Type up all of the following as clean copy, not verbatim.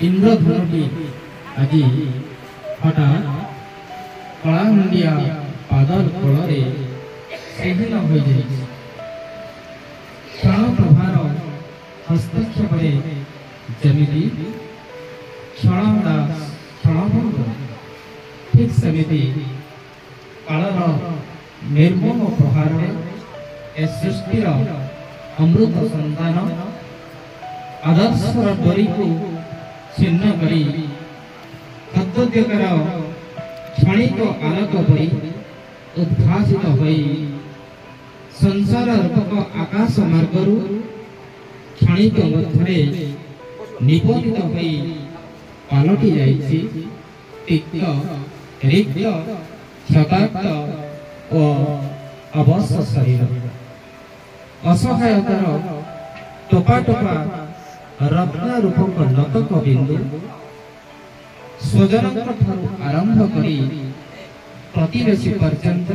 इंद्रधनुटी आज हठात कलामुंडिया पादर फल सेहीन हो क्षण प्रभार हस्तक्षेप जमी क्षणा क्षणभंग ठीक सेमती कालर निर्मम प्रहार ए सृष्टिर अमृत संतान आदर्शर डोरी को छिन्न करी तद्वद्यकर क्षणिक आलोक परी उद्भासित होई संसार रूपक आकाश मार्गरु क्षणिक मध्य निपतित होई पालटि जाइछि तिक्त रिक्त क्षताक्त और अवश्य शरीर असहायतार टोपा टोपा रत्न रूपक लतक बिंदु स्वजन आरंभ करी प्रतिवेशी पर्यंत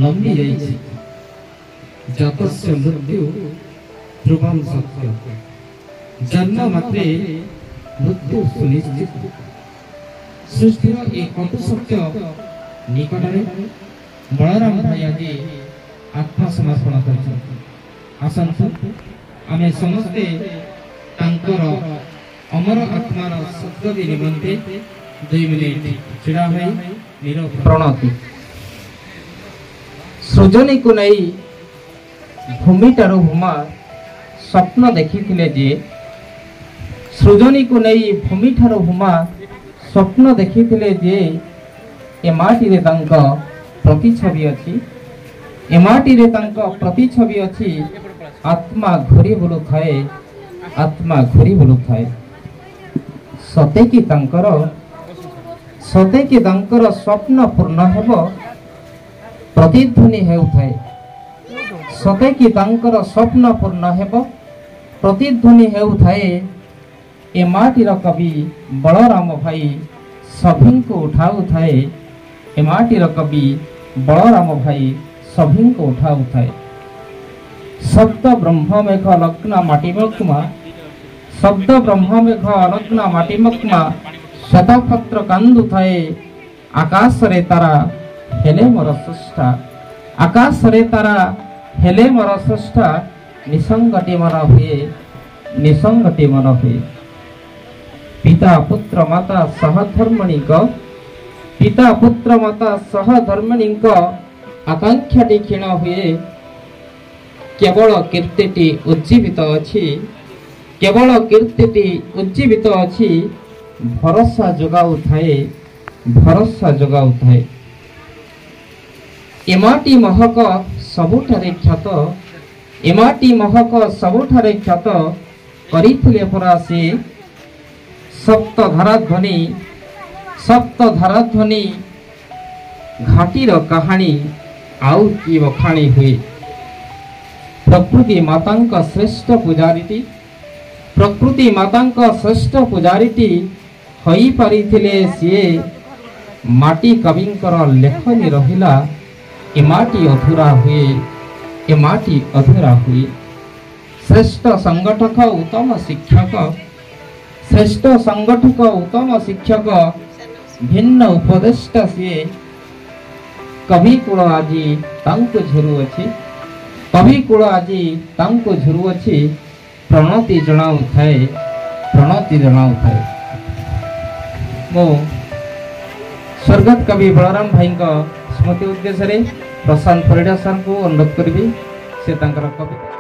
लंबी जाइछि जतस्य मृत्यु ध्रुवम सत्य जन्म मात्रे मृत्यु सुनिश्चित सृष्टिर एक कटु सत्य निकटरे बलराम भाई आज आत्मसमर्पण कर आसंतु आमे समस्ते तांकर अमर आत्मार सद्गति निमंते 2 मिनिट छिड़ा होई नीरव प्रणति सृजनी को नहीं भूमिटार भूमा स्वप्न देखिथिले जे सृजनी को नहीं भूमिठार भूमा स्वप्न देखिथिले जे ए माटी रे तांक प्रतिछवि अछि ए माटी रे तांक प्रतिछवि अछि आत्मा घुरी बुलु थाए आत्मा घुरी बुलु थाए सते कि तांकर स्वप्न पूर्ण हेब प्रतिध्वनि हेउथाए सते कि तांकर स्वप्न पूर्ण हेब प्रतिध्वनि हेउथाए ए माटीर कवि बलराम भाई सभी को उठाऊ थाए ए माटीर कवि बलराम भाई सभी को उठाऊ थाए शब्द ब्रह्म मेघ लग्न माटीमक्मा शब्द ब्रह्म मेघ लग्न माटीमक्मा शतपत्र कांदु थाए आकाश रे तारा हेले मोर सृष्टा आकाश रे तारा हेले मोर सृष्टा निसंगति मन हुए पिता पुत्र माता सहधर्मणि पिता पुत्र माता सहधर्मणि आकांक्षाटी क्षीण हुए केवल कीर्तिटी उज्जीवित अछि केवल कीर्तिटी उज्जीवित अछि भरोसा जगाउ थाए एमाटी महक सबुठारे क्षत एमाटी महक सबुठारे क्षत करिथिले परा से सप्तधारा ध्वनि घाटीर कहानी आउ की बखाणी हुए प्रकृति मातांक श्रेष्ठ पुजारीटी हई पारिथिले सिए माटी कविंकर लेखनी रहिला ए माटी अधूरा हुए श्रेष्ठ संगठक उत्तम शिक्षक भिन्न उपदेष्टा सिए कवि कुल आज तांको झुरु अछि प्रणति जणाउ थाए मो स्वर्गत कवि बलराम भाई स्मृति उद्देश्य प्रशांत परिडा सर को अनुरोध करी से कविता